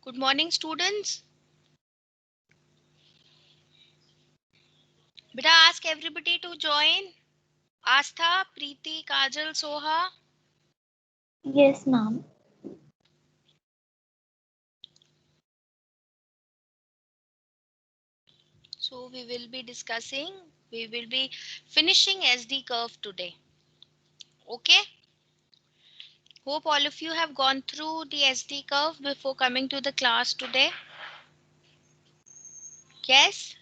Good morning, students. Beta, ask everybody to join. Astha, Preeti, Kajal, Soha. Yes, ma'am. So we will be finishing SD curve today. Okay. Hope all of you have gone through the SD curve before coming to the class today. Yes.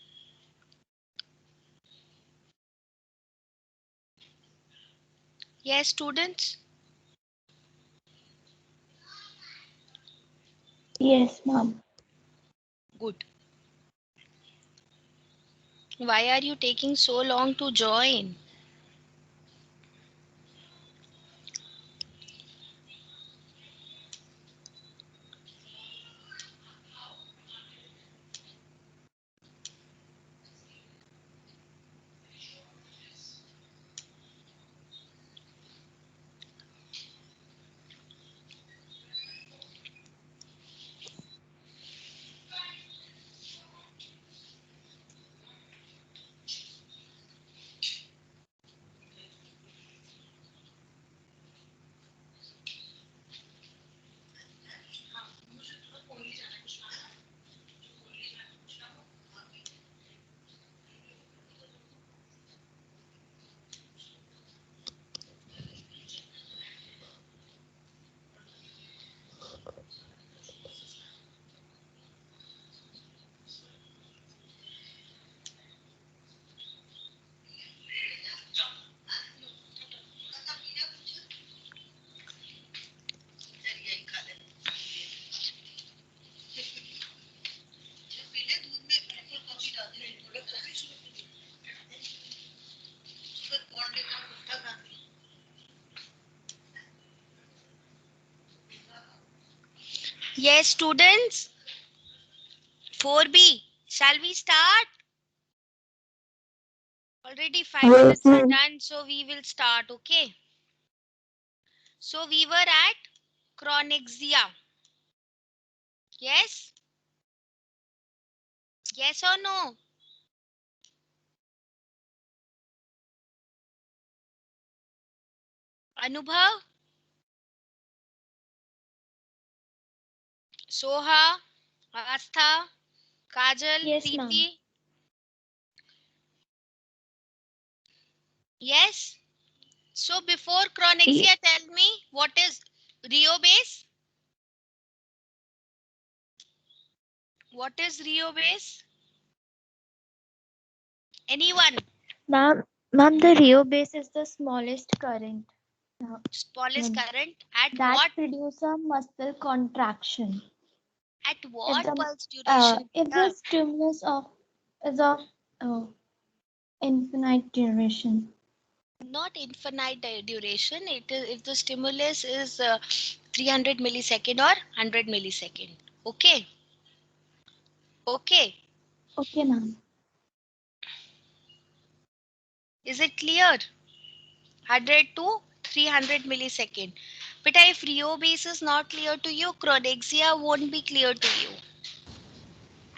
Yes, students. Yes, ma'am. Good. Why are you taking so long to join? Yes, students. 4B. Shall we start? Already 5 minutes are done, so we will start, okay? So we were at chronexia. Yes? Yes or no? Anubhav? Soha? Astha? Kajal? Yes, ma'am. Preeti? Yes? So before Ye- chronexia, tell me what is Rio base? What is Rio base? Anyone? Ma'am, the Rio base is the smallest current uh, Smallest um, current at that what? produce a muscle contraction. At If what the pulse duration? if the stimulus of is of uh, infinite duration. Not infinite duration. It is if the stimulus is 300 millisecond or 100 millisecond. Okay. Okay. Okay, ma'am. Is it clear? 100 to 300 millisecond. But if Rio base is not clear to you, chronexia won't be clear to you.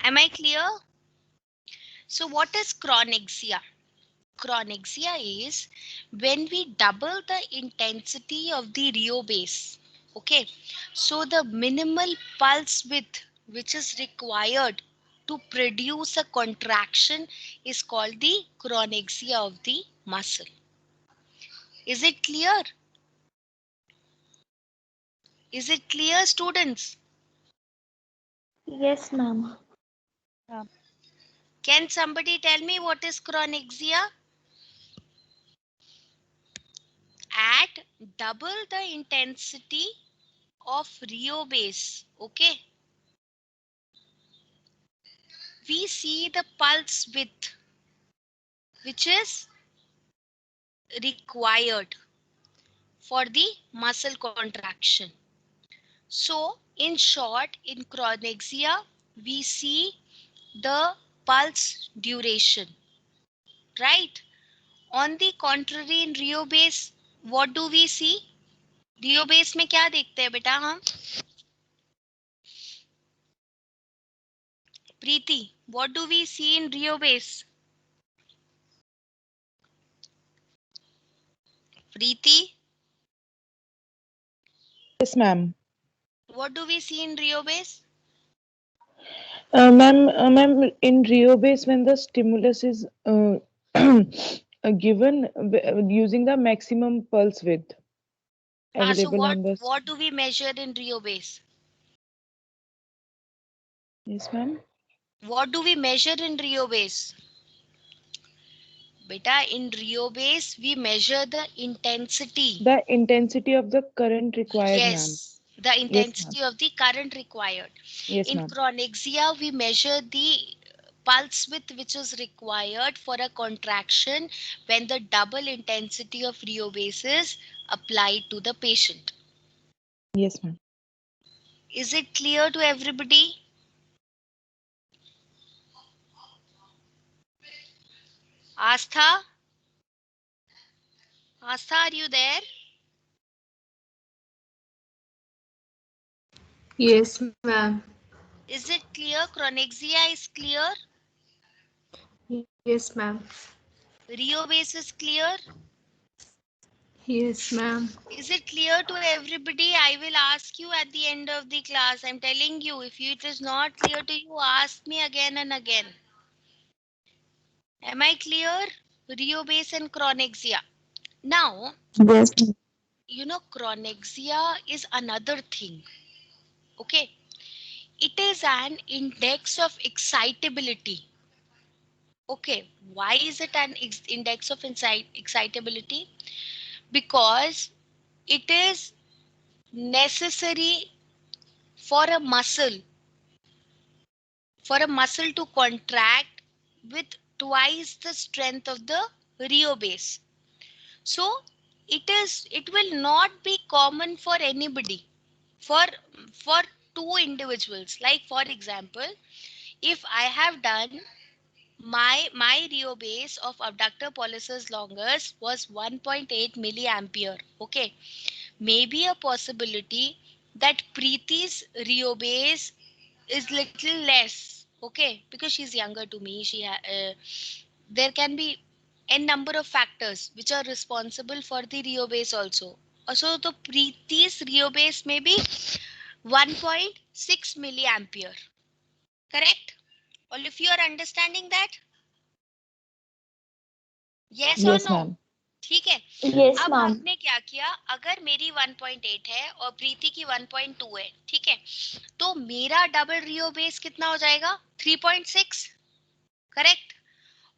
Am I clear? So what is chronexia? Chronexia is when we double the intensity of the Rio base. Okay, so the minimal pulse width which is required to produce a contraction is called the chronexia of the muscle. Is it clear? Is it clear, students? Yes, ma'am. Can somebody tell me what is chronexia? At double the intensity of Rio base. Okay, we see the pulse width which is required for the muscle contraction. So, in short, in chronexia, we see the pulse duration, right? On the contrary, in Rio base, what do we see? Rio base में क्या देखते हैं बेटा हम? Preeti, what do we see in Rio base? Preeti, Yes, ma'am. what do we see in Rio base? Ma'am, in Rio base, when the stimulus is given using the maximum pulse width So available in the. what do we measure in Rio base? Yes, ma'am. What do we measure in Rio base? Beta, in Rio base, we measure the intensity. The intensity of the current required, ma'am. Yes, the Yes, ma'am. intensity of the current required. Yes, In ma'am. chronexia, we measure the pulse width which is required for a contraction when the double intensity of Rio base is applied to the patient. Yes, ma'am. Is it clear to everybody? Astha? Astha, are you there? Yes, ma'am. Is it clear? Chronexia is clear? Yes, ma'am. Rio base is clear? Yes, ma'am. Is it clear to everybody? I will ask you at the end of the class. I'm telling you, if it is not clear to you, ask me again and again. Am I clear? Rio base and chronexia. Now, Yes. chronexia is another thing. Okay. It is an index of excitability. Okay. Why is it an index of excitability? Because it is necessary for a muscle to contract with twice the strength of the Rio base. So it will not be common for anybody, for for two individuals. Like for example, if I have done my Rio base of abductor pollicis longus was 1.8 milliampere. Okay, maybe a possibility that Preeti's Rio base is little less. Okay, because she's younger to me, there can be n number of factors which are responsible for the Rio base also. So the Preeti's Rio base may be 1.6 milliampere. Correct? All of you are understanding that? Yes or Yes, no? ma'am. ठीक है. Yes, अब ma'am. हमने क्या किया, अगर मेरी 1.8 है और प्रीति की 1.2 है, ठीक है, तो मेरा डबल रियो बेस कितना हो जाएगा? 3.6. करेक्ट.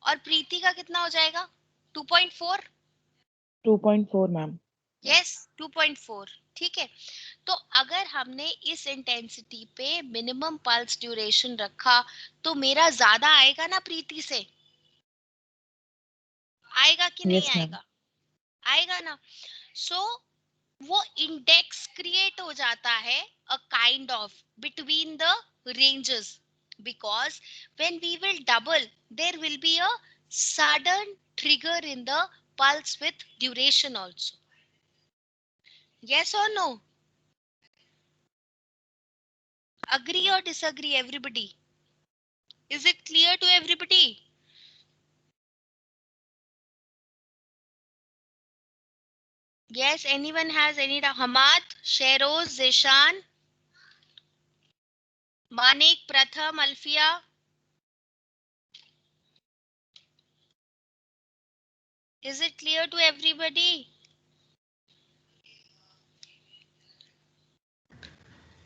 और प्रीति का कितना हो जाएगा? 2.4. 2.4, ma'am. यस, 2.4. ठीक है. तो अगर हमने इस इंटेंसिटी पे मिनिमम पल्स ड्यूरेशन रखा तो मेरा ज्यादा आएगा ना प्रीति से? आएगा कि नहीं Yes, ma'am. आएगा? आएगा ना. सो वो इंडेक्स क्रिएट हो जाता है a kind of between the ranges, because when we will double there will be a sudden trigger in the pulse with duration also. Yes or no? Agree or disagree, everybody? Is it clear to everybody? Yes, anyone has any doubt? Hamad, Sheroz, Zishan, Manik, Pratham, Alfia. Is it clear to everybody?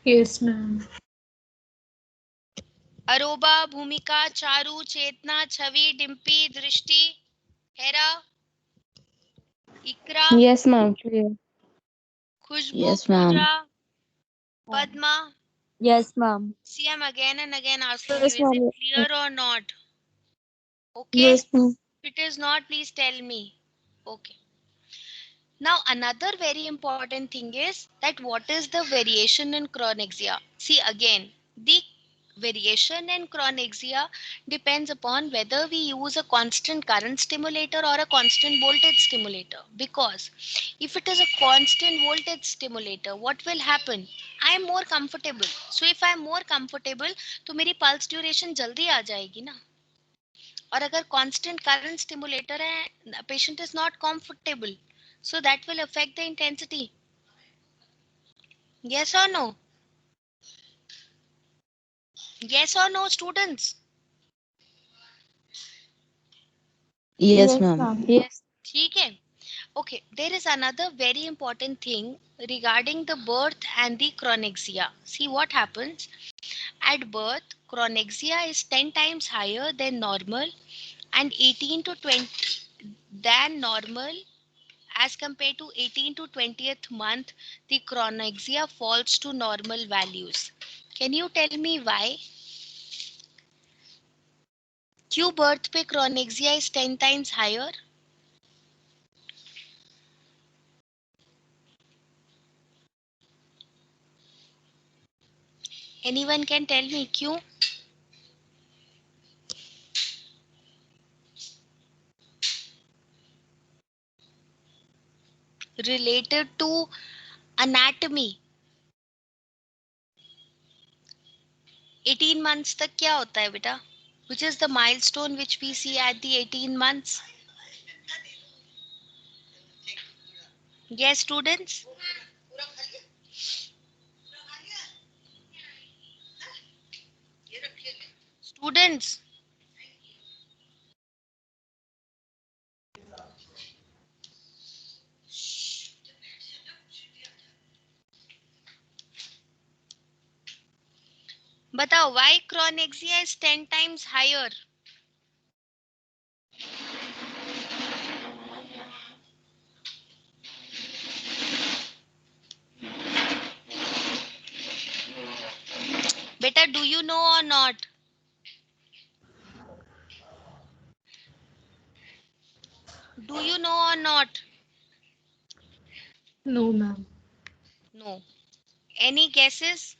Yes, ma'am. अरोबा, भूमिका, चारू, चेतना, छवि, डिम्पी, दृष्टि, हेरा, इकरा, Yes, ma'am. Clear. Khushboo, Yes, Puja, ma'am. Padma. Yes, ma'am. See, I'm again and again asking you, Yes, is it ma'am. clear or not? Okay. Yes, ma'am. If it is not, please tell me. Okay. Now, another very important thing is that what is the variation in chronexia? See, again, the variation in chronexia depends upon whether we use a constant current stimulator or a constant voltage stimulator. Because if it is a constant voltage stimulator, what will happen? I am more comfortable. So if I am more comfortable, तो मेरी pulse duration जल्दी आ जाएगी ना. और अगर constant current stimulator है, patient is not comfortable, so that will affect the intensity. Yes or no? Yes or no, students? Yes, ma'am. Yes. ठीक है. Okay, there is another very important thing regarding the birth and the chronexia. See what happens at birth. Chronexia is 10 times higher than normal and 18 to 20 than normal. As compared to 18 to 20th month, the chronexia falls to normal values. Can you tell me why? क्यों birth पे chronexia is 10 times higher? Anyone can tell me क्यों? Related to anatomy. 18 months तक क्या होता है बेटा? Which is the milestone which we see at the 18 months? Yes, students? Students? बताओ, why chronexia is 10 times higher? Beta, do you know or not? Do you know or not? No, ma'am. No. Any guesses?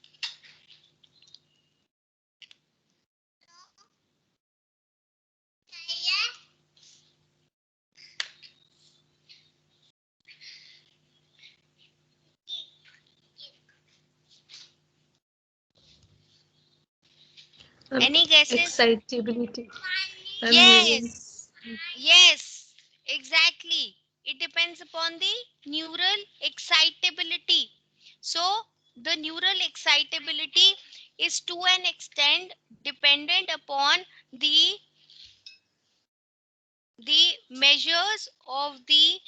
Any guesses? Excitability. Yes. Yes, exactly. It depends upon the neural excitability. So, the neural excitability is to an extent dependent upon the measures of the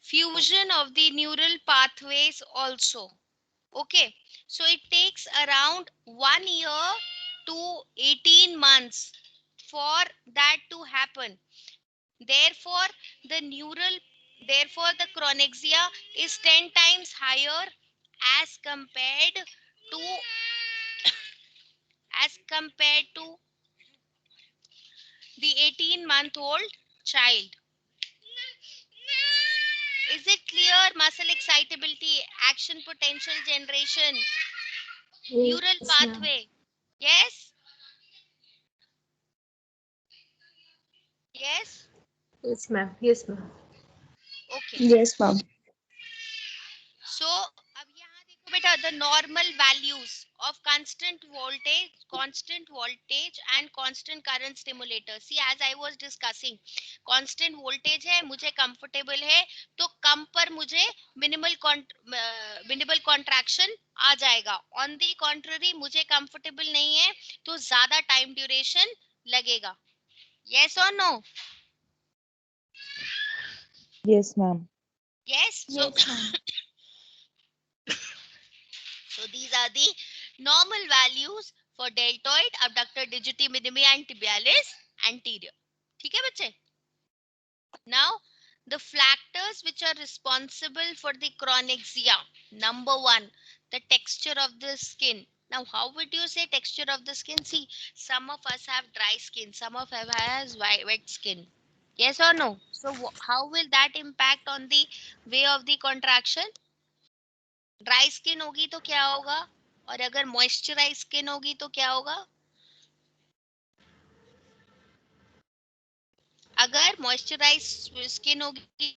fusion of the neural pathways also. Okay, so it takes around 1 year to 18 months for that to happen. Therefore, the chronexia is 10 times higher as to compared to the 18-month-old child. Is it clear? Muscle excitability, action potential generation, neural Yes, ma'am. pathway. Yes? Yes? Yes, ma'am. Yes, ma'am. Okay. Yes, ma'am. So, अब यहाँ देखो बेटा, the normal values of constant voltage and constant current stimulator. See, as I was discussing, constant voltage है, मुझे comfortable है, तो कम पर मुझे minimal contraction आ जाएगा. On the contrary, मुझे comfortable नहीं है, तो ज़्यादा time duration लगेगा. Yes or no? Yes, ma'am. Yes. So, Yes, ma'am. so these are the normal values for deltoid, abductor digiti minimi and tibialis anterior. ठीक है बच्चे? Now the factors which are responsible for the chronexia. Number 1, the texture of the skin. Now how would you say texture of the skin? See, some of us have dry skin, some of us has wet skin. Yes or no? So how will that impact on the way of the contraction? Dry skin होगी तो क्या होगा और अगर moisturise skin होगी तो क्या होगा? अगर मॉइस्चराइज स्किन होगी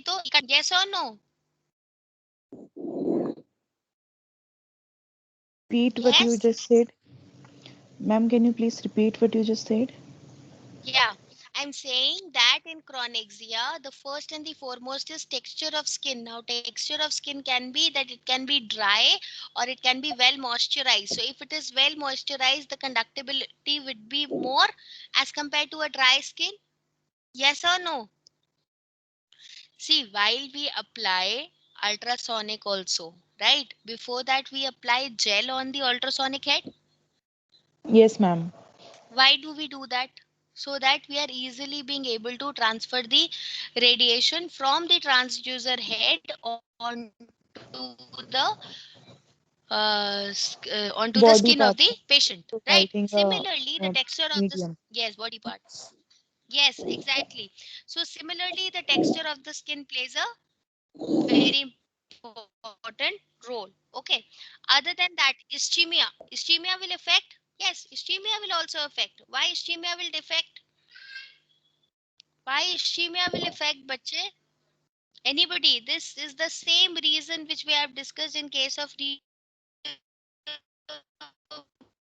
तो यस और no? Repeat what you Yes. just said. Ma'am, can you please repeat what you just said? Yeah, I'm saying that in chronexia, the first and the foremost is texture of skin. Now, texture of skin can be that it can be dry or it can be well moisturized. So, if it is well moisturized, the conductibility would be more as compared to a dry skin. Yes or no? See, while we apply ultrasonic also, right? Before that, we apply gel on the ultrasonic head. Yes, ma'am. Why do we do that? So that we are easily being able to transfer the radiation from the transducer head onto the Body skin of the parts patient, right? providing Similarly, the a texture of this, medium. yes, body parts. Yes, exactly. So similarly, the texture of the skin plays a very important role. Okay. Other than that, ischemia. Ischemia will affect. Yes, ischemia will also affect. Why ischemia will affect? Why ischemia will affect, bache? Anybody? This is the same reason which we have discussed in case of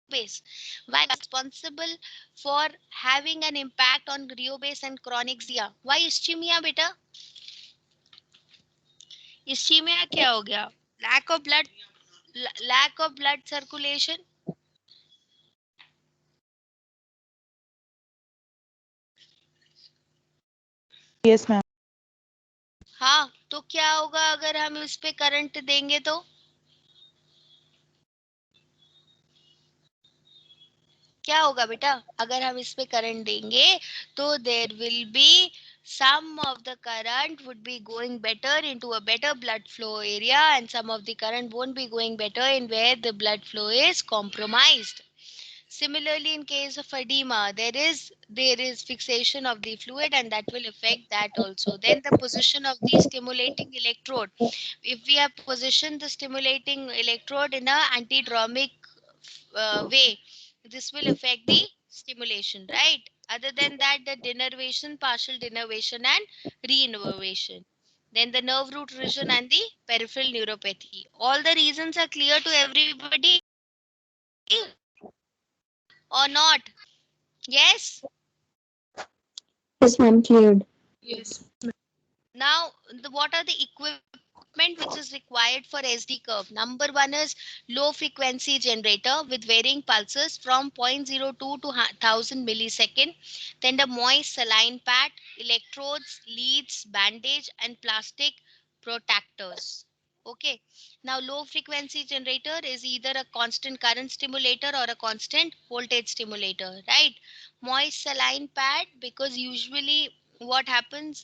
base. Why responsible for having an impact on base and chronexia? Why ischemia, beta? Ischemia क्या हो गया? Lack of blood, lack of blood circulation. Yes, ma'am. हाँ, तो क्या होगा अगर हम इस पे करंट देंगे तो? क्या होगा बेटा अगर हम इस पे करंट देंगे तो there will be some of the current would be going better into a better blood flow area and some of the current won't be going better in where the blood flow is compromised. Similarly, in case of edema, there is fixation of the fluid and that will affect that also. Then the position of the stimulating electrode. If we have positioned the stimulating electrode in a antidromic way, this will affect the stimulation, right? Other than that, the denervation, partial denervation, and reinnervation. Then the nerve root region and the peripheral neuropathy. All the reasons are clear to everybody or not? Yes. Yes, ma'am. Cleared. Yes. Now, what are the equipment which is required for SD curve? Number one is low frequency generator with varying pulses from 0.02 to 1000 millisecond. Then the moist saline pad, electrodes, leads, bandage, and plastic protectors. Okay. Now, low frequency generator is either a constant current stimulator or a constant voltage stimulator, right? Moist saline pad, because usually what happens,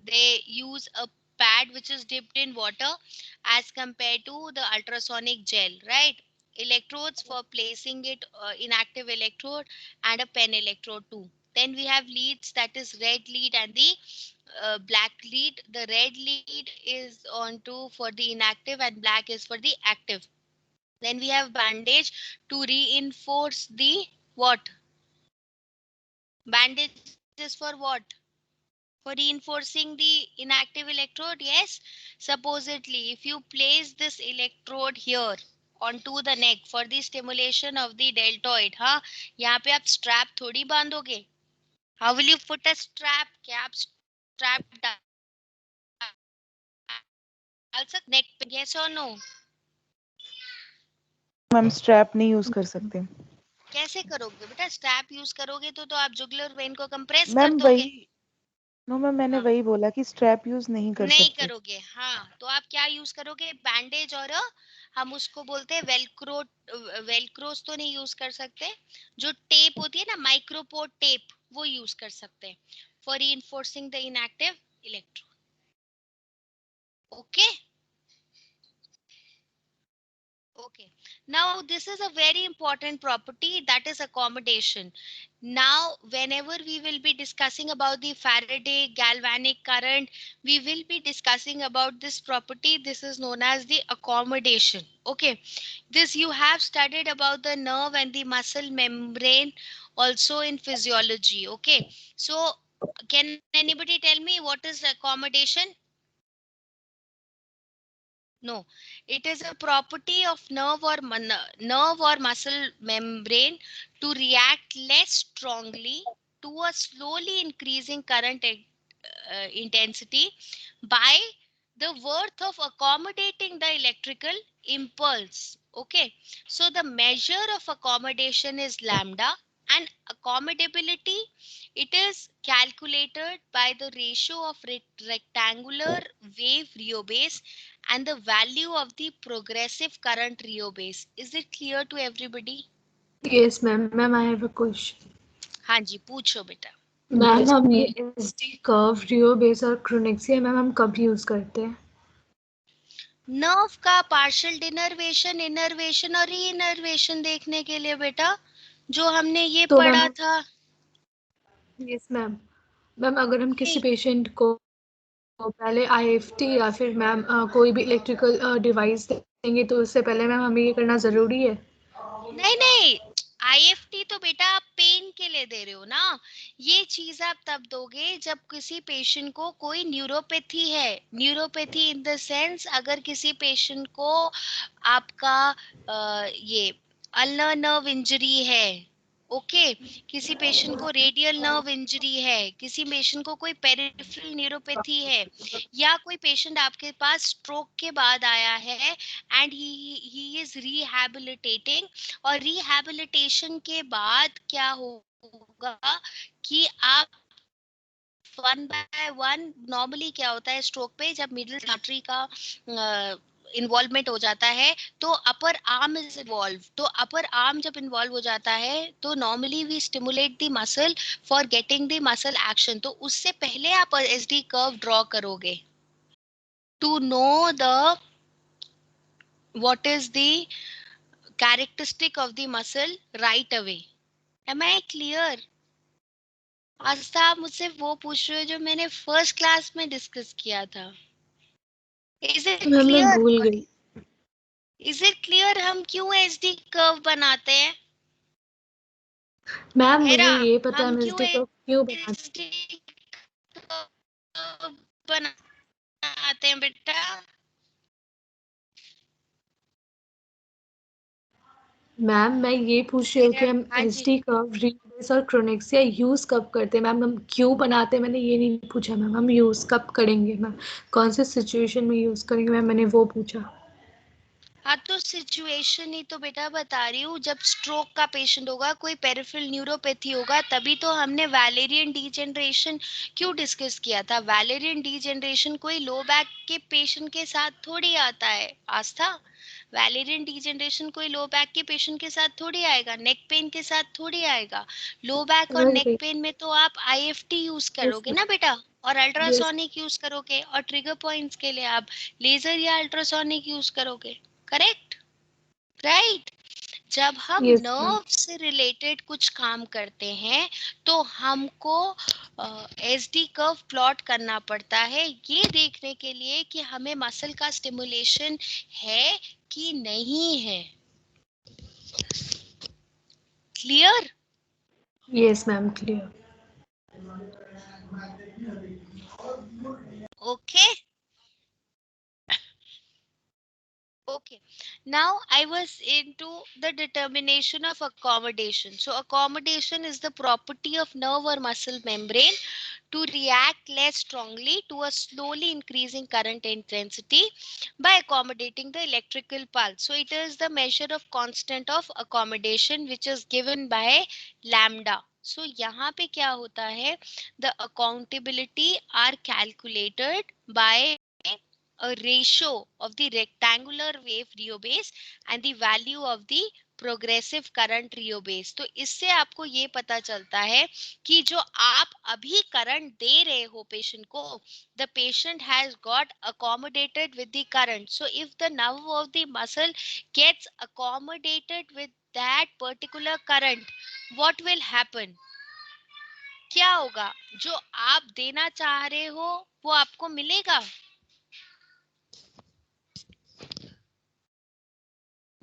they use a pad which is dipped in water as compared to the ultrasonic gel, right? Electrodes for placing it, inactive electrode, and a pen electrode too. Then we have leads, that is red lead and the black lead. The red lead is onto for the inactive and black is for the active. Then we have bandage to reinforce the what? Bandage is for what? For reinforcing the inactive electrode. Yes, supposedly if you place this electrode here onto the neck for the stimulation of the deltoid, हाँ, यहाँ पे आप strap थोड़ी बांधोगे. How will you put a strap? क्या आप strap डाल सकते neck पे? Yes or no? Ma'am strap नहीं यूज कर सकते. कैसे करोगे बेटा? स्ट्रैप यूज करोगे तो आप जुगुलर वेन को कंप्रेस कर मैम दोगे. वही. नो मैम, मैंने हाँ, वही बोला कि स्ट्रैप यूज नहीं कर नहीं सकते. करोगे. हाँ, तो आप क्या यूज करोगे? बैंडेज और हम उसको बोलते हैं वेलक्रो. वेलक्रोस तो नहीं यूज कर सकते. जो टेप होती है ना, माइक्रोपोर्ट टेप, वो यूज कर सकते हैं for reinforcing the inactive electrode. Okay. Okay. Now this is a very important property, that is accommodation. Now, whenever we will be discussing about the Faraday galvanic current, we will be discussing about this property. This is known as the accommodation. Okay. This you have studied about the nerve and the muscle membrane also in physiology. Okay. So, can anybody tell me what is accommodation? No, it is a property of nerve or muscle membrane to react less strongly to a slowly increasing current intensity by the worth of accommodating the electrical impulse. Okay, so the measure of accommodation is lambda, and accommodability, it is calculated by the ratio of rectangular wave Rho base and the value of the progressive current Rho base. Is it clear to everybody? Yes, ma'am. Ma'am, I have a question. हाँ जी, पूछो बेटा. Ma'am हम ये SD curve रियो base और क्रोनेक्सिया ma'am हम कब use करते हैं? नर्व का पार्शियल डिनर्वेशन, इनर्वेशन और री इनर्वेशन देखने के लिए बेटा, जो हमने ये तो पढ़ा मैम था. Yes ma'am. मैम अगर हम किसी पेशेंट को पहले आईएफटी या फिर मैम कोई भी इलेक्ट्रिकल डिवाइस देंगे तो उससे पहले मैम हमें ये करना ज़रूरी है? नहीं नहीं, आईएफटी तो बेटा आप पेन के लिए दे रहे हो ना. ये चीज आप तब दोगे जब किसी पेशेंट को कोई न्यूरोपैथी है. न्यूरोपैथी इन द सेंस, अगर किसी पेशेंट को आपका ये अल्नर नर्व इंजरी है. ओके, किसी पेशेंट को रेडियल नर्व इंजरी है, किसी पेशेंट को कोई पेरिफेरल न्यूरोपैथी है, या कोई पेशेंट आपके पास स्ट्रोक के बाद आया है एंड ही इज रिहैबिलिटेटिंग, और रिहैबिलिटेशन के बाद क्या होगा कि आप वन बाय वन, नॉर्मली क्या होता है स्ट्रोक पे, जब मिडिल आर्टरी का इन्वॉल्वमेंट हो जाता है तो अपर आर्म इज इन्वॉल्व. तो अपर आर्म जब इन्वॉल्व हो जाता है तो normally we stimulate the muscle for getting the muscle action. तो उससे पहले आप एसडी कर्व ड्रॉ करोगे to know the what is the characteristic of the muscle right away. Am I clear? आस्था, आप मुझसे वो पूछ रहे हो जो मैंने फर्स्ट क्लास में डिस्कस किया था. इज इट मैम मैं क्लियर? भूल गई. इज इट क्लियर हम क्यों एसडी कर्व बनाते हैं? मैम हेरा, मुझे ये पता है हम हम क्यों एसडी को क्यों बनाते एसडी कर्व बनाते हैं बेटा? हैं. मैम मैं ये पूछ रही हूँ कि हेरा, हम हाँ जी. एसडी कर्व रियो बेस और क्रोनेक्सिया यूज कब करते हैं? मैम हम क्यों बनाते हैं मैंने ये नहीं पूछा मैम. हम यूज कब करेंगे मैम? कौन से सिचुएशन में यूज करेंगे मैम? मैंने वो पूछा. हाँ, तो सिचुएशन ही तो बेटा बता रही हूँ. जब स्ट्रोक का पेशेंट होगा, कोई पेरिफेरल न्यूरोपैथी होगा, तभी तो हमने वैलेरियन डीजनरेशन क्यों डिस्कस किया था. वैलेरियन डीजनरेशन कोई लो बैक के पेशेंट के साथ थोड़ी आता है आस्था. वैलेरियन डीजनरेशन कोई लो बैक के पेशेंट के साथ थोड़ी आएगा, नेक पेन के साथ थोड़ी आएगा. लो बैक और समझ नेक गई. पेन में तो आप आईएफटी यूज यस करोगे मैम. ना बेटा, और यस. अल्ट्रासोनिक यूज करोगे, और ट्रिगर पॉइंट्स के लिए आप लेजर या अल्ट्रासोनिक यूज करोगे. Correct, right. जब हम यस मैम. नर्व से रिलेटेड कुछ काम करते हैं तो हमको एसडी कर्व प्लॉट करना पड़ता है, ये देखने के लिए कि हमें मसल का स्टिमुलेशन है कि नहीं है. Clear? Yes ma'am clear. Okay. Okay, now I was into the determination of accommodation. So accommodation is the property of nerve or muscle membrane to react less strongly to a slowly increasing current intensity by accommodating the electrical pulse. So it is the measure of constant of accommodation which is given by lambda. So यहाँ पे क्या होता है, the accountability are calculated by a ratio of the rectangular wave Rho base and the value of the progressive current rheobase. तो इससे आपको ये पता चलता है कि जो आप अभी करंट दे रहे हो पेशेंट को, the patient has got accommodated with the current. So if the nerve of the muscle gets accommodated with that particular current, what will happen? क्या होगा? जो आप देना चाह रहे हो वो आपको मिलेगा?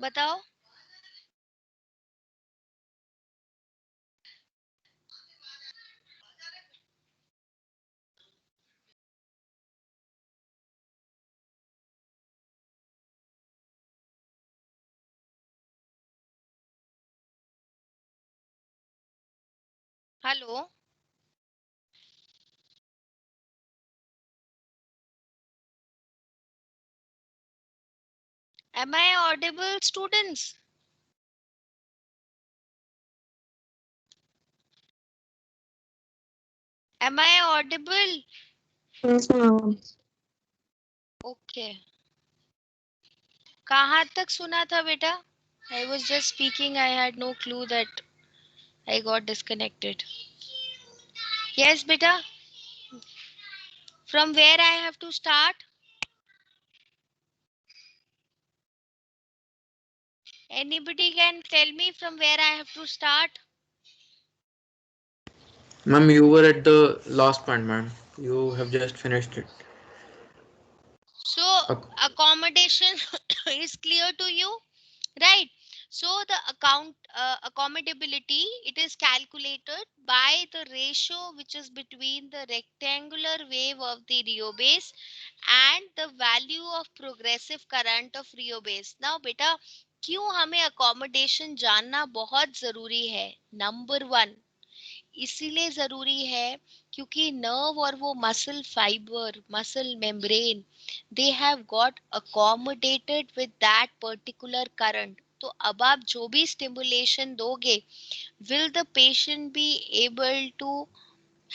बताओ। Hello, am I audible, students? Am I audible? Yes, ma'am. Okay. कहाँ तक सुना था बेटा? I was just speaking. I had no clue that I got disconnected. Yes, beta. From where I have to start? Anybody can tell me from where I have to start? Ma'am, you were at the last point, ma'am. You have just finished it. So accommodation is clear to you, right? So the accommodability, it is calculated by the ratio which is between the rectangular wave of the Rio base and the value of progressive current of Rio base. Now बेटा, क्यों हमें accommodation जानना बहुत जरूरी है? Number one, इसीलिए जरूरी है क्योंकि नर्व और वो muscle fibre, muscle membrane, they have got accommodated with that particular current. तो अब आप जो भी स्टिमुलेशन दोगे, will the patient be able to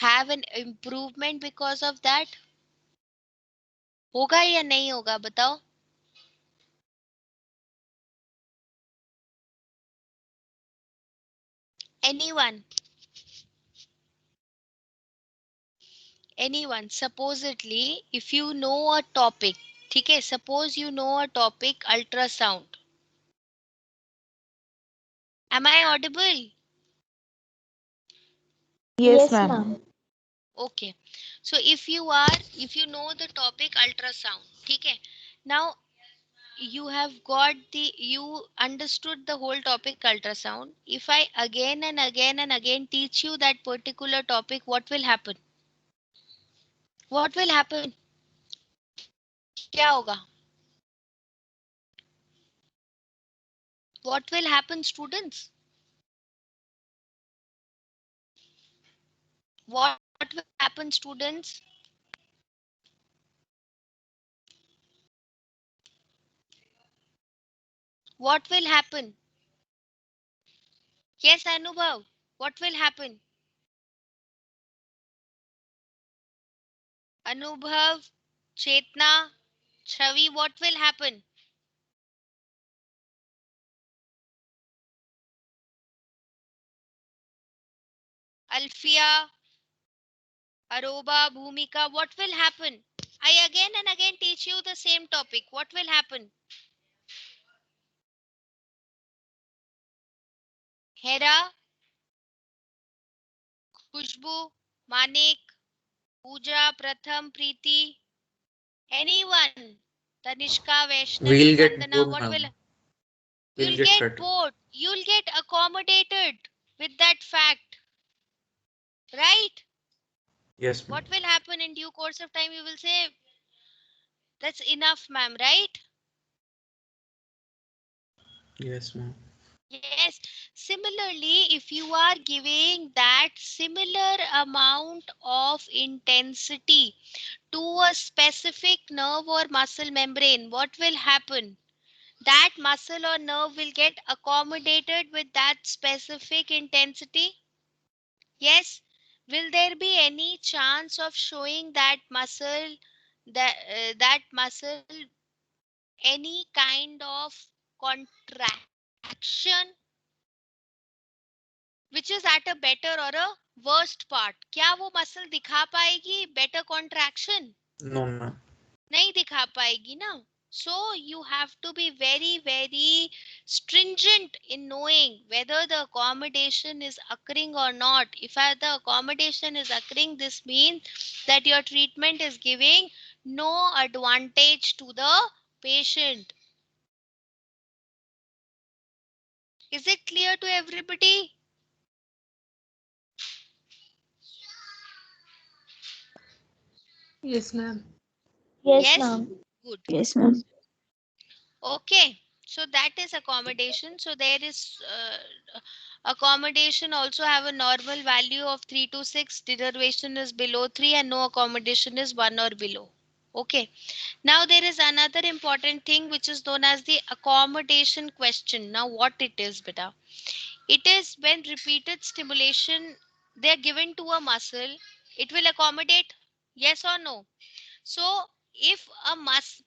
have an improvement because of that? होगा या नहीं होगा, बताओ। Anyone? anyone, supposedly if you know a topic, ठीक है, suppose you know a topic ultrasound. Am I audible? Yes, ma'am. Okay, so if you know the topic ultrasound, ठीक है, now you understood the whole topic ultrasound. If I again and again and again teach you that particular topic, what will happen? What will happen? क्या होगा? What will happen, students? What will happen, students? What will happen? Yes, Anubhav, what will happen? Anubhav, Chetna, Chavi, what will happen? Alfia, Aroba, Bhumika, what will happen? I again and again teach you the same topic. What will happen? Hera, Khushbu, Manik, Pooja, Pratham, Preeti, anyone? Tanishka, We'll Vaishnavi, get Vandana, bored, what will? ma'am. We'll You'll get get fed. bored. You'll get accommodated with that fact, right? Yes, ma'am. What will happen in due course of time? You will say, that's enough, ma'am, right? Yes, ma'am. Yes. Similarly, if you are giving that similar amount of intensity to a specific nerve or muscle membrane, what will happen? That muscle or nerve will get accommodated with that specific intensity. Yes. Will there be any chance of showing that muscle any kind of contraction contraction which is at a better or a worst part? क्या वो muscle दिखा पाएगी better contraction? No, ma'am. नहीं दिखा पाएगी ना. So you have to be very, very stringent in knowing whether the accommodation is occurring or not. If the accommodation is occurring, this means that your treatment is giving no advantage to the patient. Is it clear to everybody? Yes, ma'am. Yes, Yes? ma'am. Good. Yes, ma'am. Okay, so that is accommodation. So there is accommodation also have a normal value of 3 to 6. Denervation is below 3 and no accommodation is 1 or below. Okay. Now there is another important thing which is known as the accommodation question. Now what it is, beta? It is when repeated stimulation they are given to a muscle, it will accommodate, yes or no? So if a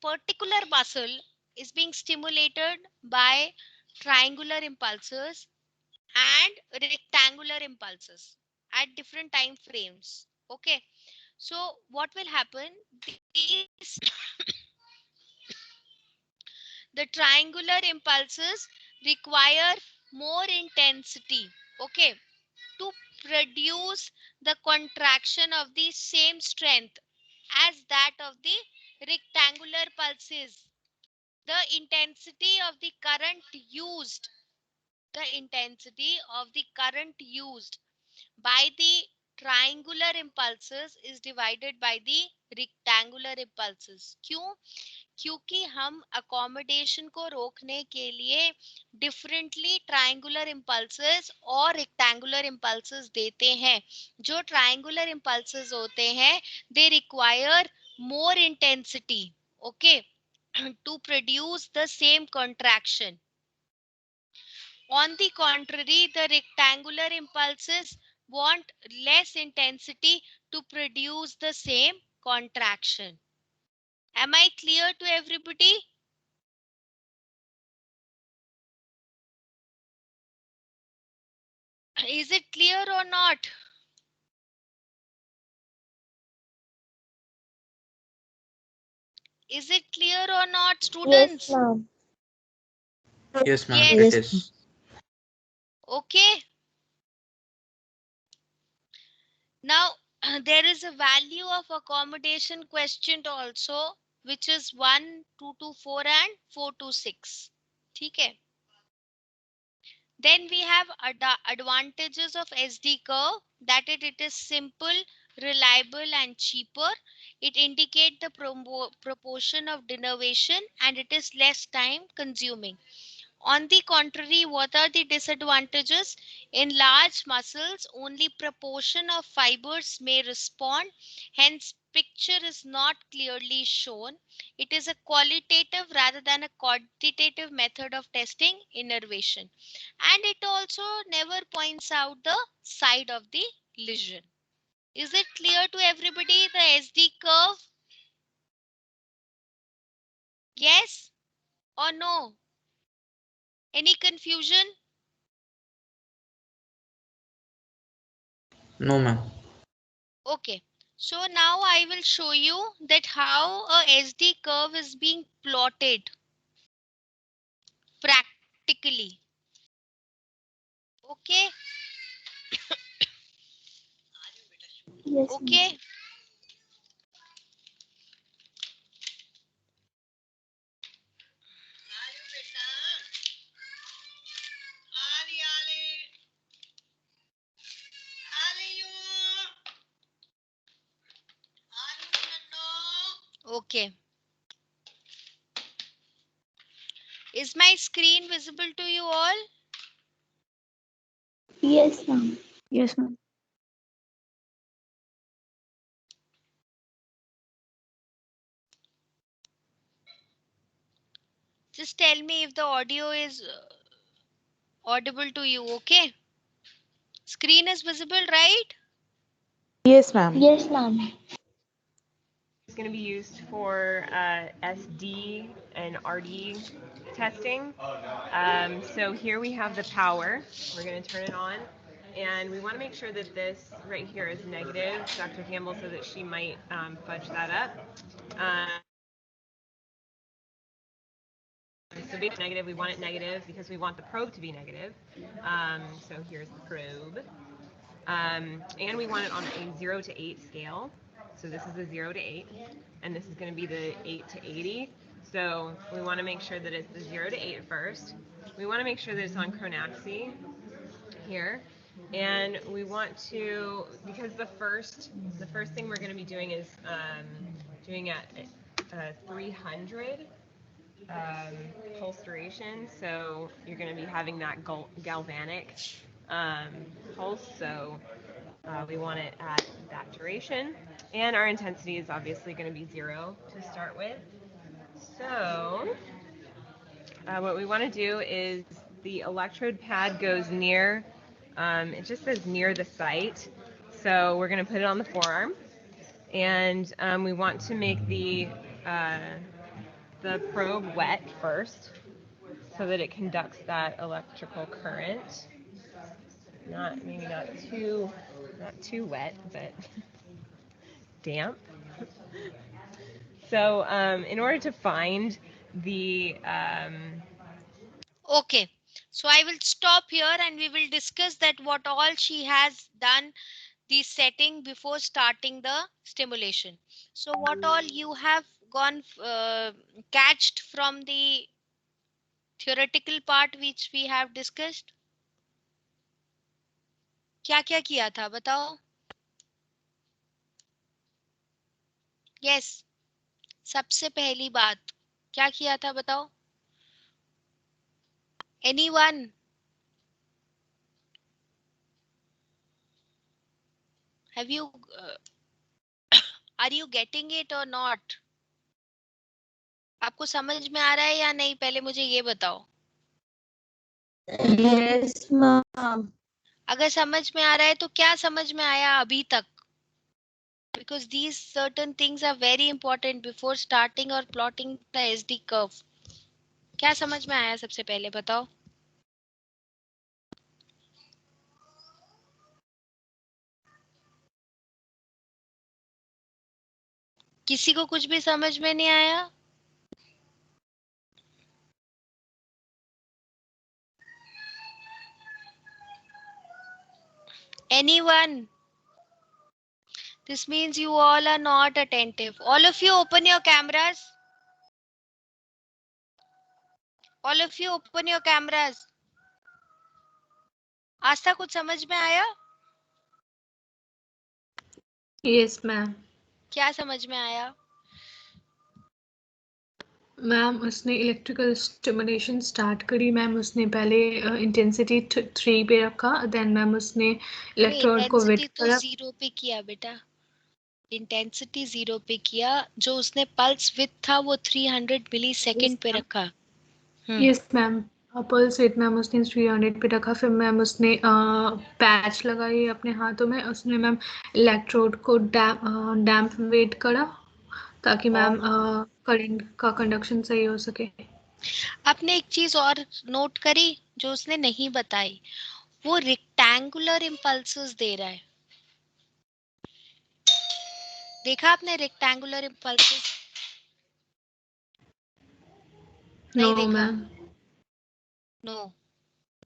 particular muscle is being stimulated by triangular impulses and rectangular impulses at different time frames, okay, so what will happen? These the triangular impulses require more intensity, okay, to produce the contraction of the same strength as that of the rectangular pulses. The intensity of the current used, the intensity of the current used by the triangular impulses is divided by the rectangular impulses. क्यों? क्योंकि हम accommodation को रोकने के लिए differently triangular impulses और rectangular impulses देते हैं. जो triangular impulses होते हैं, they require more intensity, okay, to produce the same contraction. On the contrary, the rectangular impulses want less intensity to produce the same contraction. Am I clear to everybody? Is it clear or not? Is it clear or not, Yes, students? ma'am. Yes, ma'am. Yes. It is. Okay. Now, there is a value of accommodation question also, which is 1, 2 to 4 and 4 to 6. ठीक है. Then we have advantages of SD curve, that it is simple, reliable and cheaper. It indicates the proportion of denervation and it is less time consuming. On the contrary, what are the disadvantages? In large muscles, only proportion of fibers may respond. Hence, picture is not clearly shown. It is a qualitative rather than a quantitative method of testing innervation. And it also never points out the side of the lesion. Is it clear to everybody, the SD curve? Yes or no? Any confusion? No, ma'am. Okay, so now I will show you that how a SD curve is being plotted practically. Okay, Yes, ma'am. okay. Okay. Is my screen visible to you all? Yes, ma'am. Yes, ma'am. Just tell me if the audio is audible to you, okay? Screen is visible, right? Yes, ma'am. Yes, ma'am. going to be used for SD and RD testing. So here we have the power. We're going to turn it on. And we want to make sure that this right here is negative. Dr. Campbell said that she might fudge that up. So basically negative, we want it negative because we want the probe to be negative. So here's the probe. And we want it on a 0 to 8 scale. So this is the 0 to 8, and this is going to be the 8 to 80. So we want to make sure that it's the 0 to 8 first. We want to make sure that it's on Chronaxy here. And we want to, because the first thing we're going to be doing is doing at 300 pulse duration. So you're going to be having that galvanic pulse. So we want it at that duration. And our intensity is obviously going to be 0 to start with. So what we want to do is the electrode pad goes near, it just says near the site. So we're going to put it on the forearm. And we want to make the probe wet first so that it conducts that electrical current. Maybe not too wet, but damp. So in order to find the Okay, so I will stop here and we will discuss that what all she has done the setting before starting the stimulation. So what all you have gone catched from the theoretical part which we have discussed? क्या क्या किया था बताओ? Yes, सबसे पहली बात क्या किया था बताओ? Anyone? Have you are you getting it or not? आपको समझ में आ रहा है या नहीं, पहले मुझे ये बताओ. Yes, ma'am. अगर समझ में आ रहा है तो क्या समझ में आया अभी तक? Because these certain things are very important before starting or plotting the SD curve. क्या समझ में आया सबसे पहले बताओ? किसी को कुछ भी समझ में नहीं आया? Anyone? This means you all are not attentive. All of you open your cameras. All of you open your cameras. आस्था कुछ समझ में आया? Yes, ma'am. क्या समझ में आया? मैम उसने इलेक्ट्रिकल स्टिमुलेशन स्टार्ट करी मैम. उसने पहले इंटेंसिटी 3 पे रखा, देन मैम उसने इलेक्ट्रोड को वेट तो करा. 0 पे किया बेटा. इंटेंसिटी 0 पे किया. जो उसने पल्स विथ था वो 300 मिली सेकेंड पे रखा. Yes ma'am. Pulse with ma'am उसने 300 पे रखा. फिर मैम उसने पैच लगाई अपने हाथों में. उसने मैम इलेक्ट्रोड को डैम्प वेट करा ताकि मैम करंट का कंडक्शन सही हो सके. आपने एक चीज और नोट करी जो उसने नहीं बताई, वो रेक्टेंगुलर इंपल्सेस दे रहा है. देखा आपने रेक्टेंगुलर इंपल्सेस? नहीं देखा? मैम. नो.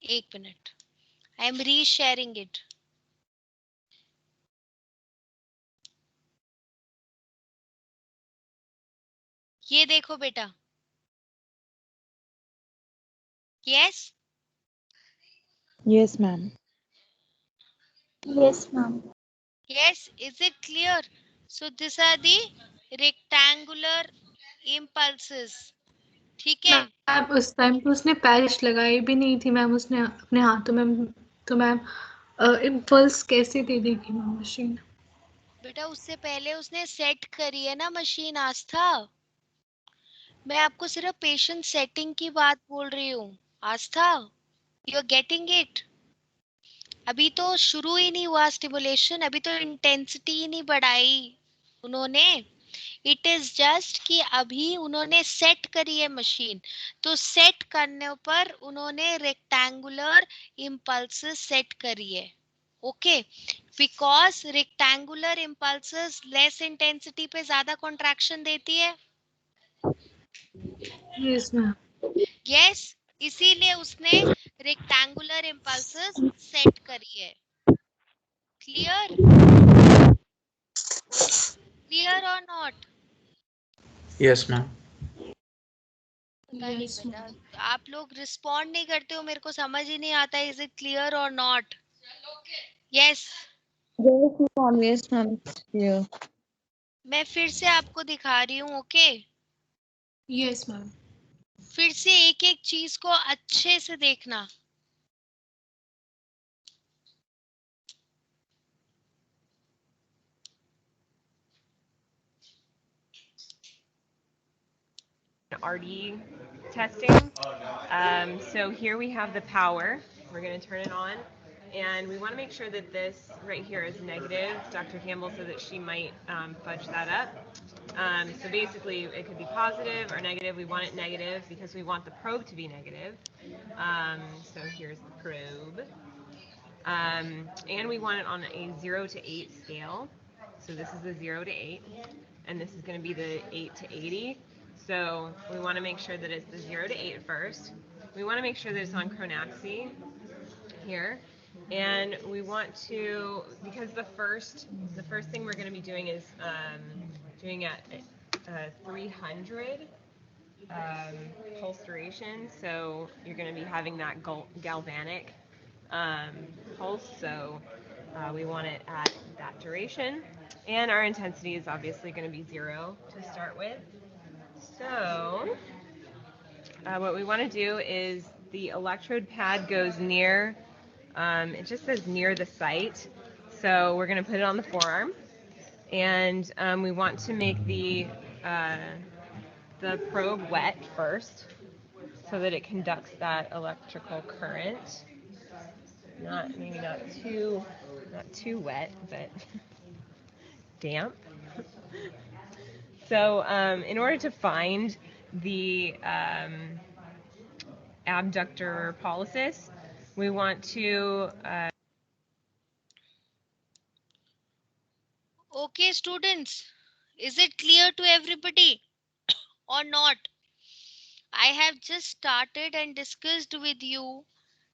एक मिनट, आई एम री शेयरिंग इट. ये देखो बेटा. Yes. Yes, ma'am. Yes, ma'am. Yes, is it clear? So these are the rectangular impulses. ठीक है? मैम उस टाइम तो उसने पैच लगाई भी नहीं थी मैम. उसने अपने हाथों में. तो मैम इम्पल्स कैसे दे देगी मैम मशीन? बेटा उससे पहले उसने सेट करी है ना मशीन आस्था. मैं आपको सिर्फ पेशेंट सेटिंग की बात बोल रही हूँ Aastha. You are getting it? अभी तो शुरू ही नहीं हुआ स्टिमुलेशन. अभी तो इंटेंसिटी ही नहीं बढ़ाई उन्होंने. इट इज जस्ट कि अभी उन्होंने सेट करी है मशीन, तो सेट करने पर उन्होंने रेक्टेंगुलर इम्पल्सेस सेट करी है. Okay, because rectangular impulses less intensity पे ज्यादा कॉन्ट्रैक्शन देती है. Yes, ma'am. यस, इसीलिए उसने रेक्टेंगुलर इम्पल्सेस सेट करी है. क्लियर? क्लियर और नॉट? Yes, ma'am. पता नहीं Yes, बेटा, ma'am. आप लोग रिस्पॉन्ड नहीं करते हो, मेरे को समझ ही नहीं आता. इज इट क्लियर और not? Yes. Yes, ma'am. Yes, ma'am. Yeah. मैं फिर से आपको दिखा रही हूँ. Okay, Yes, ma'am. फिर से एक एक चीज को अच्छे से देखना. RD testing. So here we have the power. We're going to turn it on. And we want to make sure that this right here is negative. Dr. Campbell said that she might fudge that up. So basically, it could be positive or negative. We want it negative because we want the probe to be negative. So here's the probe. And we want it on a 0 to 8 scale. So this is the 0 to 8. And this is going to be the 8 to 80. So we want to make sure that it's the 0 to 8 first. We want to make sure that it's on Chronaxi here. And we want to, because the first thing we're going to be doing is doing at 300 pulse duration. So you're going to be having that galvanic pulse. So we want it at that duration. And our intensity is obviously going to be 0 to start with. So what we want to do is the electrode pad goes near, it just says near the site. So we're going to put it on the forearm. And we want to make the probe wet first so that it conducts that electrical current. Maybe not too wet, but damp. So in order to find the abductor polysis, we want to Okay, students, is it clear to everybody or not? I have just started and discussed with you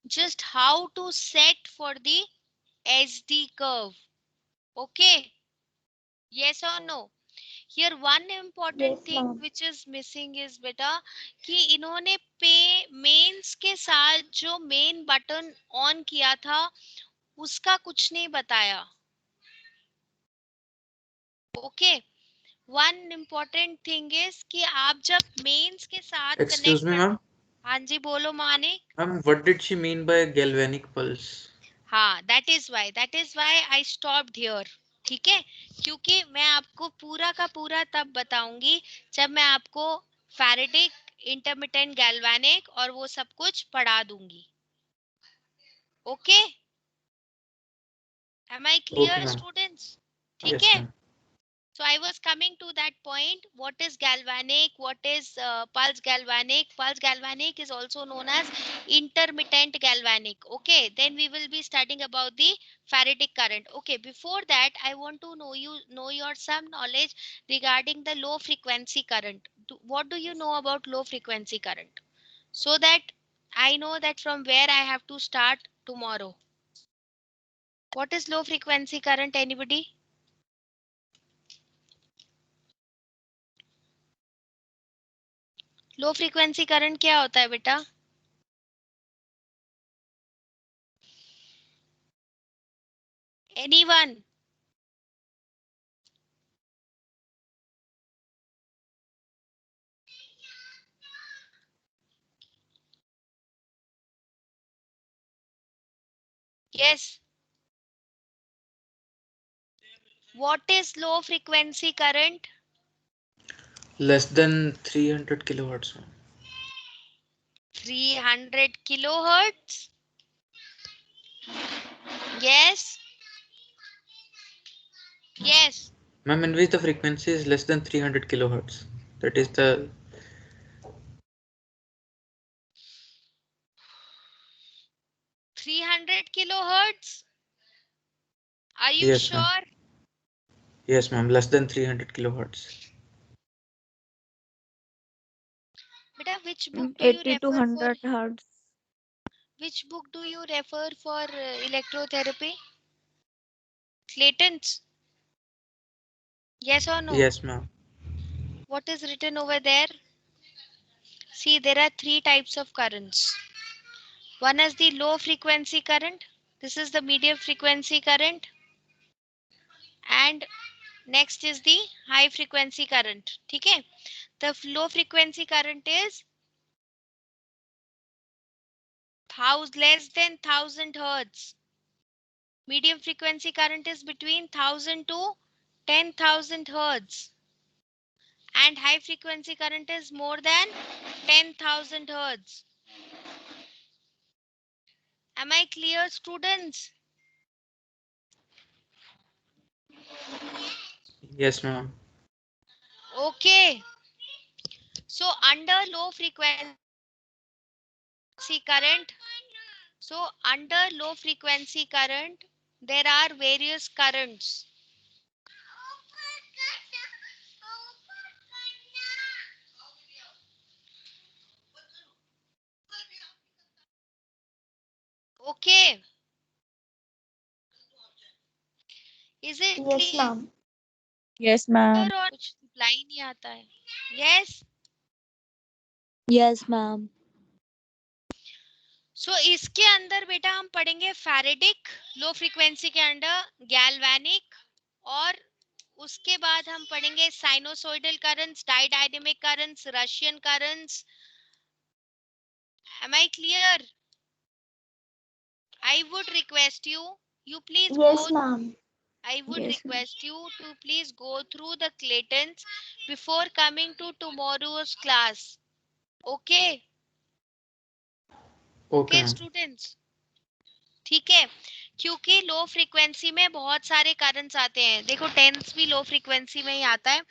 just how to set for the SD curve. Okay, yes or no? Here one important Yes, thing ma'am. which is missing is बेटा कि इन्होंने पे mains के साथ जो main button on किया था उसका कुछ नहीं बताया. Okay, one important thing is कि आप जब मेंस के साथ Excuse कनेक्ट me, कर. ma'am. हाँ जी, बोलो Manik. Ma'am, what did she mean by galvanic pulse? हाँ, that is why I stopped here. ठीक है, क्योंकि मैं आपको पूरा का पूरा तब बताऊंगी जब मैं आपको फैराडिक, इंटरमिटेंट गैल्वेनिक और वो सब कुछ पढ़ा दूंगी. ओके, एम आई Okay, क्लियर ma'am. स्टूडेंट्स? ठीक Yes, है. ma'am. So I was coming to that point. What is galvanic? What is pulse galvanic? Pulse galvanic is also known as intermittent galvanic. Okay, then we will be studying about the Faradic current. Okay, before that, I want to know your some knowledge regarding the low frequency current. What do you know about low frequency current? So that I know that from where I have to start tomorrow. What is low frequency current? Anybody? Low frequency current क्या होता है बेटा? Anyone? Yes. What is low frequency current? Less than 300 kilohertz, ma'am. 300 kilohertz. Yes. Yes. Ma'am, in which the frequency is less than 300 kilohertz. That is the 300 kilohertz. Are you yes, ma'am. sure? Yes, ma'am. Less than 300 kilohertz. Beta, which book do you 80 to refer for? 100 hertz. Which book do you refer for electrotherapy? Clayton's? Yes or no? Yes, ma'am. What is written over there? See, there are three types of currents. One is the low frequency current. This is the medium frequency current. And next is the high frequency current. Okay? The low frequency current is less than 1000 hertz. Medium frequency current is between 1000 to 10,000 hertz. And high frequency current is more than 10,000 hertz. Am I clear, students? Yes, ma'am. Okay. So under low frequency current, there are various currents. Okay. Is it Yes, clear ma'am. Yes, ma'am. or कुछ reply नहीं आता है? Yes. Yes, ma'am. So इसके अंदर बेटा हम पढ़ेंगे फैरेडिक low frequency के अंदर गैल्वेनिक और उसके बाद हम पढ़ेंगे sinusoidal currents, diadynamic currents, Russian currents. Am I clear? I would request you please Yes, go. ma'am. I would Yes, ma'am. request you to please go through the Claytons before coming to tomorrow's class. Okay, Okay, okay ma'am. students. ठीक है, क्योंकि low frequency में बहुत सारे currents आते हैं. देखो tense भी लो फ्रीक्वेंसी में ही आता है.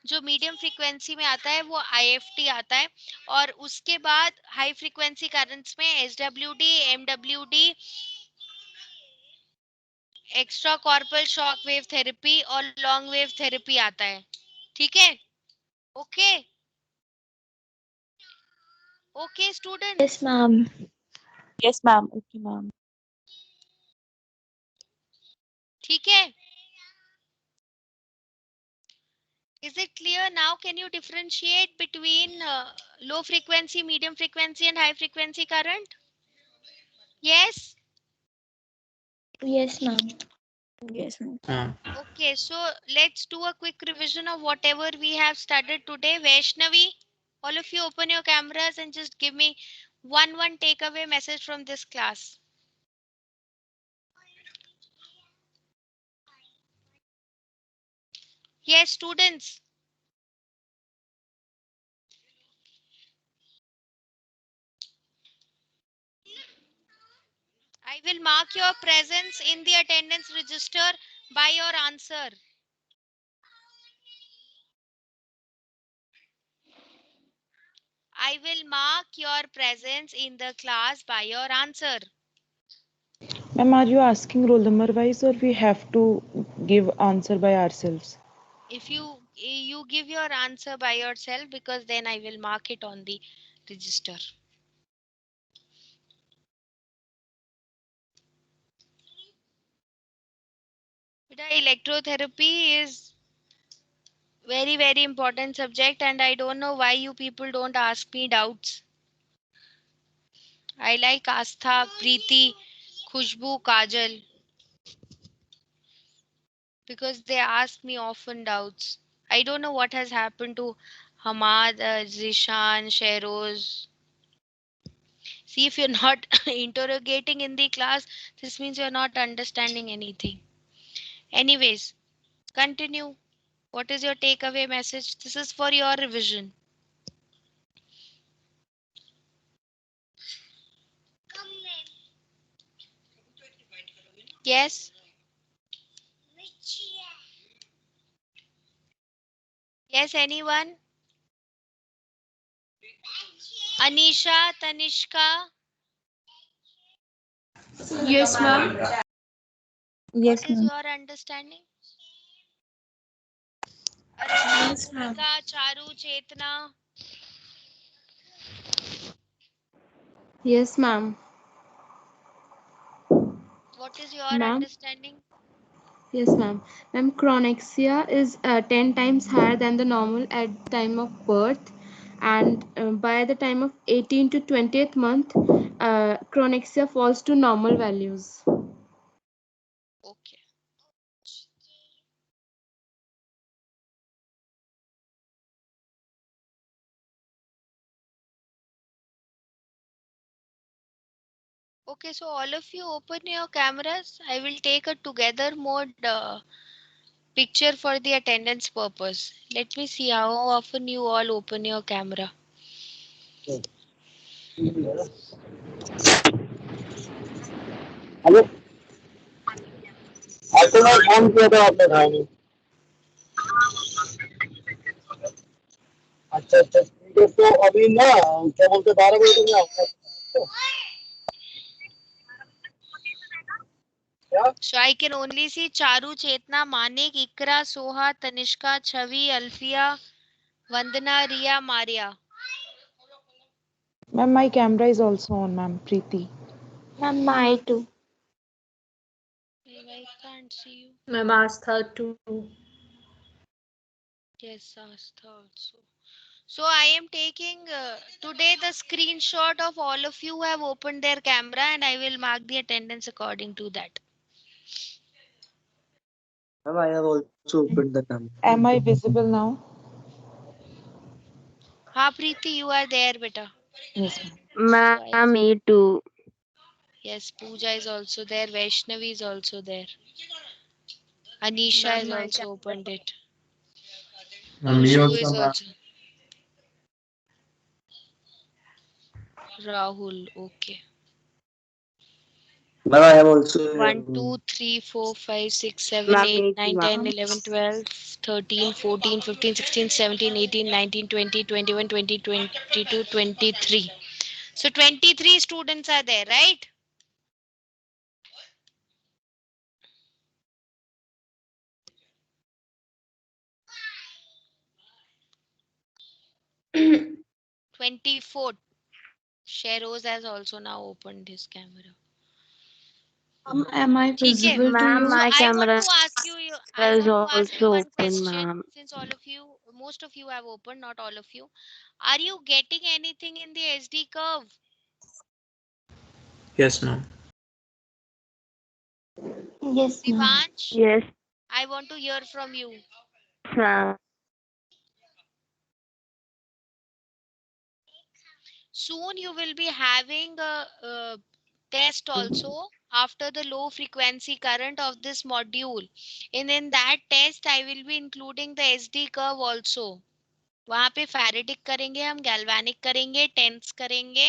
जो मीडियम फ्रीक्वेंसी में आता है वो आईएफटी आता है और उसके बाद हाई फ्रीक्वेंसी करंट्स में SWD, MWD, extra corporeal shock wave therapy और लॉन्ग वेव थेरेपी आता है. ठीक है, okay. Okay, students. Yes, ma'am. Yes, ma'am. Okay, ma'am. ठीक है. Is it clear now? Can you differentiate between low frequency, medium frequency, and high frequency current? Yes. Yes, ma'am. Yes, ma'am. Okay, so let's do a quick revision of whatever we have studied today. Vaishnavi, all of you open your cameras and just give me one takeaway message from this class. Yes, students. I will mark your presence in the attendance register by your answer. I will mark your presence in the class by your answer. Ma'am, are you asking roll number wise or we have to give answer by ourselves? If you give your answer by yourself, because then I will mark it on the register. Electrotherapy is very important subject and I don't know why you people don't ask me doubts. I like Astha, Preeti, Khushbu, Kajal because they ask me often doubts. I don't know what has happened to Hamad, Zishan, Sheroz. See, if you're not interrogating in the class, this means you're not understanding anything. Anyways, continue. What is your takeaway message? This is for your revision. Yes. Yes, anyone? Anisha, Tanishka? Yes, ma'am. Yes, What is ma'am. your understanding? Arati, Bhumika, Charu, Chetna? Yes, ma'am. What is your Ma'am. understanding? Yes, ma'am. Ma'am, chronexia is 10 times higher than the normal at time of birth, and by the time of 18 to 20th month, chronexia falls to normal values. Okay. Okay, so all of you open your cameras. I will take a together mode picture for the attendance purpose. Let me see how often you all open your camera. Hello आपको मैं phone किया था आपने उठाया नहीं अच्छा अच्छा ठीक है तो अभी ना क्या बोलते 12 बजे तो मैं आऊंगा क्या So I can only see Charu, Chetna, Manik, Ikra, Soha, Tanishka, Chavi, Alfia, Vandana, Ria, Maria. Ma'am, my camera is also on, ma'am. Preeti. Ma'am, my too. I can't see you. Ma'am, Astha too. Yes, Astha also. So I am taking today the screenshot of all of you who have opened their camera and I will mark the attendance according to that. Ma'am, I have also opened the camera. Am I visible now? Ha Preeti, you are there, beta. Yes, ma'am. So I, Me too. yes, Pooja is also there. Vaishnavi is also there. Anisha Ma'am, has my also opened it. Me Khushbu also, is ma'am. also. Rahul, okay. Ma'am, I have also 1, 2, 3, 4, 5, 6, 7, Ma'am, 8, me too, 9, ma'am. 10, 11, 12, 13, 14, 15, 16, 17, 18, 19, 20, 21, 20, 22, 23. So 23 students are there, right? Yes, 24. Sheroz has also now opened his camera. Am I ठीक है? visible to Ma'am, you? So my I want camera to ask you, I is want to ask you also one open, question. ma'am. Since all of you, most of you have opened, not all of you. Are you getting anything in the SD curve? Yes, ma'am. ma'am. Divansh, Yes, I want to hear from you. ma'am. Soon you will be having a test also after the low frequency current of this module. And in that test, I will be including the SD curve also. वहां पे फैरेडिक करेंगे हम galvanic करेंगे tense करेंगे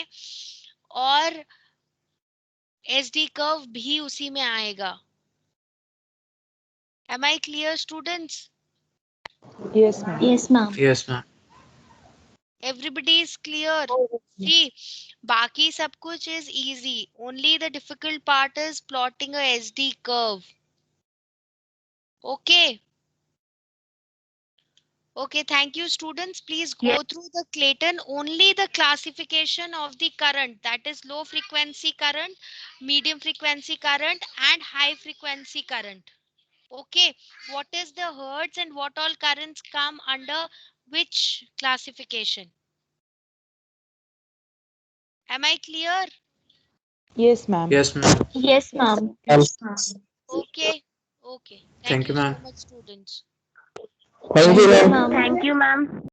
और SD curve भी उसी में आएगा am I clear students Yes, ma'am. Yes, ma'am. Yes, ma'am. Everybody is clear see बाकी सब कुछ is easy only the difficult part is plotting a SD curve okay Okay, thank you students. Please go Yes, through the Clayton only the classification of the current, that is low frequency current, medium frequency current and high frequency current. Okay, what is the hertz and what all currents come under which classification? Am I clear? Yes, ma'am. Yes, ma'am. Yes, ma'am. Yes, ma'am. Okay, okay. Thank Thank you, you so ma'am. much students. Thank Thank you, you, ma'am. ma'am. thank you, ma'am.